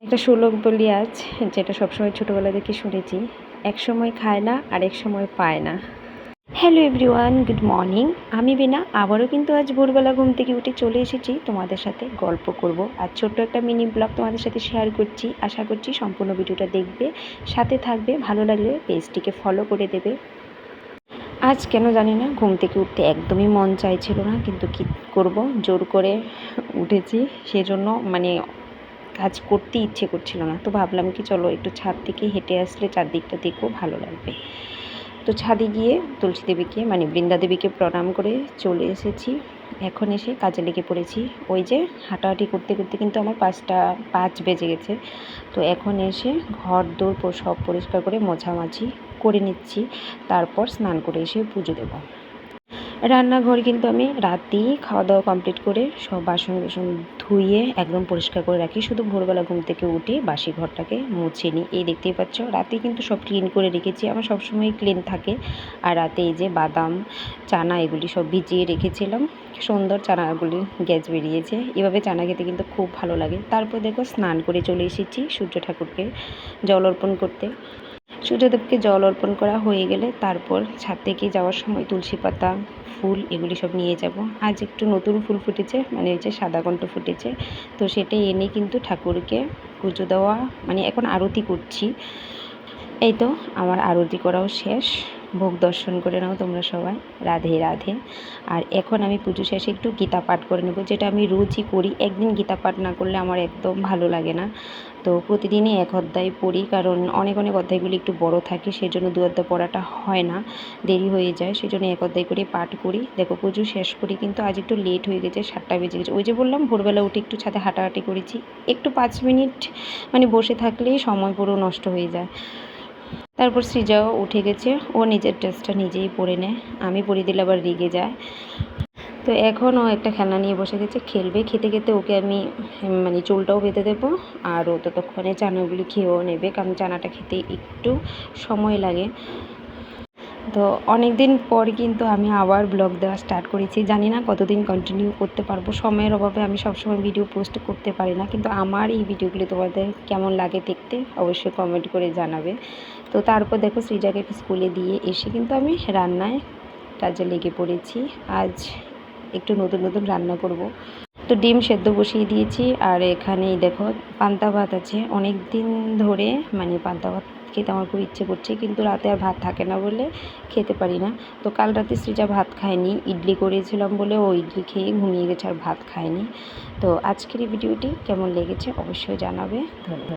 একটা শ্লোক বলি আজ, যেটা সবসময় ছোটোবেলা থেকে শুনেছি, এক সময় খায় না আর এক সময় পায় না। Hello everyone, good morning. আমি বিনা আবারও কিন্তু আজ ভোরবেলা ঘুম থেকে উঠে চলে এসেছি তোমাদের সাথে গল্প করব। আর ছোট্ট একটা মিনি ব্লগ তোমাদের সাথে শেয়ার করছি। আশা করছি সম্পূর্ণ ভিডিওটা দেখবে, সাথে থাকবে, ভালো লাগলে পেজটিকে ফলো করে দেবে। আজ কেন জানি না ঘুম থেকে উঠতে একদমই মন চাইছিল না, কিন্তু কী করব, জোর করে উঠেছি। সেজন্য কাজ করতে ইচ্ছে করছিল না। তো ভাবলাম কি চলো একটু ছাদ থেকে হেঁটে আসলে চারদিকটা দেখবো, ভালো লাগবে। তো ছাদে গিয়ে তুলসী দেবীকে বৃন্দা দেবীকে প্রণাম করে চলে এসেছি। এখন এসে কাজে লেগে পড়েছি। ওই যে হাঁটাহাঁটি করতে করতে কিন্তু আমার 5:05 বেজে গেছে। তো এখন এসে ঘর দৌড় সব পরিষ্কার করে মোছামাছি করে নিচ্ছি। তারপর স্নান করে এসে পুজো দেবো। রান্নাঘর কিন্তু আমি রাতেই খাওয়া দাওয়া কমপ্লিট করে সব বাসন ধুয়ে একদম পরিষ্কার করে রাখি। শুধু ভোরবেলা ঘুম থেকে উঠে বাসি ঘরটাকে মুছে নিই। এই দেখতেই পাচ্ছ, রাতে কিন্তু সব ক্লিন করে রেখেছি। আমার সবসময় ক্লিন থাকে। আর রাতে এই যে বাদাম, চানা এগুলি সব ভিজিয়ে রেখেছিলাম। সুন্দর চানাগুলি গ্যাস বেরিয়েছে। এভাবে চানা খেতে কিন্তু খুব ভালো লাগে। তারপর দেখো স্নান করে চলে এসেছি সূর্য ঠাকুরকে জল অর্পণ করতে। সূর্যদেবকে জল অর্পণ করা হয়ে গেলে তারপর ছাদ থেকে যাওয়ার সময় তুলসী পাতা, ফুল এগুলি সব নিয়ে যাব। আজ একটু নতুন ফুল ফুটেছে, এই যে সাদাকণ্ঠ ফুটেছে। তো সেটাই এনে কিন্তু ঠাকুরকে পুজো দেওয়া, এখন আরতি করছি। এই তো আমার আরতি করাও শেষ। ভোগ দর্শন করে নাও তোমরা সবাই। রাধে রাধে। আর এখন আমি পুজো শেষে একটু গীতা পাঠ করে নেব, যেটা আমি রোজই করি। একদিন গীতা পাঠ না করলে আমার একদম ভালো লাগে না। তো প্রতিদিনই এক অধ্যায় পড়ি, কারণ অনেক অধ্যায়গুলি একটু বড় থাকে, সেজন্য 2 অধ্যায় পড়াটা হয় না, দেরি হয়ে যায়। সেজন্য এক অধ্যায় করে পাঠ করি। দেখো পুজো শেষ করি, কিন্তু আজ একটু লেট হয়ে গেছে, 7টা বেজে গেছে। ওই যে বললাম ভোরবেলা উঠে একটু ছাদে হাঁটাহাঁটি করেছি। একটু 5 মিনিট বসে থাকলেই সময় পুরো নষ্ট হয়ে যায়। তারপর সৃজাও উঠে গেছে, ও নিজের ড্রেসটা নিজেই পরে নেয়, আমি পরিয়ে দিলে আবার রেগে যায়। তো এখন ও একটা খেলনা নিয়ে বসে গেছে, খেলবে। খেতে খেতে ওকে আমি চুলটাও বেঁধে দেবো, আর ও ততক্ষণে চানাগুলি খেয়েও নেবে, কারণ চানাটা খেতে একটু সময় লাগে। তো অনেক দিন পর কিন্তু আমি আবার ব্লগ দেওয়া স্টার্ট করেছি। জানি না কতদিন কন্টিনিউ করতে পারবো, সময়ের অভাবে আমি সবসময় ভিডিও পোস্ট করতে পারি না। কিন্তু আমার এই ভিডিওগুলি তোমাদের কেমন লাগে দেখতে অবশ্যই কমেন্ট করে জানাবে। তো তারপর দেখো সৃজাকে স্কুলে দিয়ে এসে কিন্তু আমি রান্নায় কাজে লেগে পড়েছি। আজ একটু নতুন রান্না করব। তো ডিম সেদ্ধ বসিয়ে দিয়েছি, আর এখানেই দেখো পান্তা ভাত আছে। অনেক দিন ধরে পান্তা ভাত খেতে আমার খুব ইচ্ছে করছে, কিন্তু রাতে আর ভাত থাকে না বলে খেতে পারি না। তো কাল রাতে সৃজা ভাত খায়নি, ইডলি করেছিলাম বলে ও ইডলি খেয়ে ঘুমিয়ে গেছে, আর ভাত খায়নি। তো আজকের এই ভিডিওটি কেমন লেগেছে অবশ্যই জানাবে। ধন্যবাদ।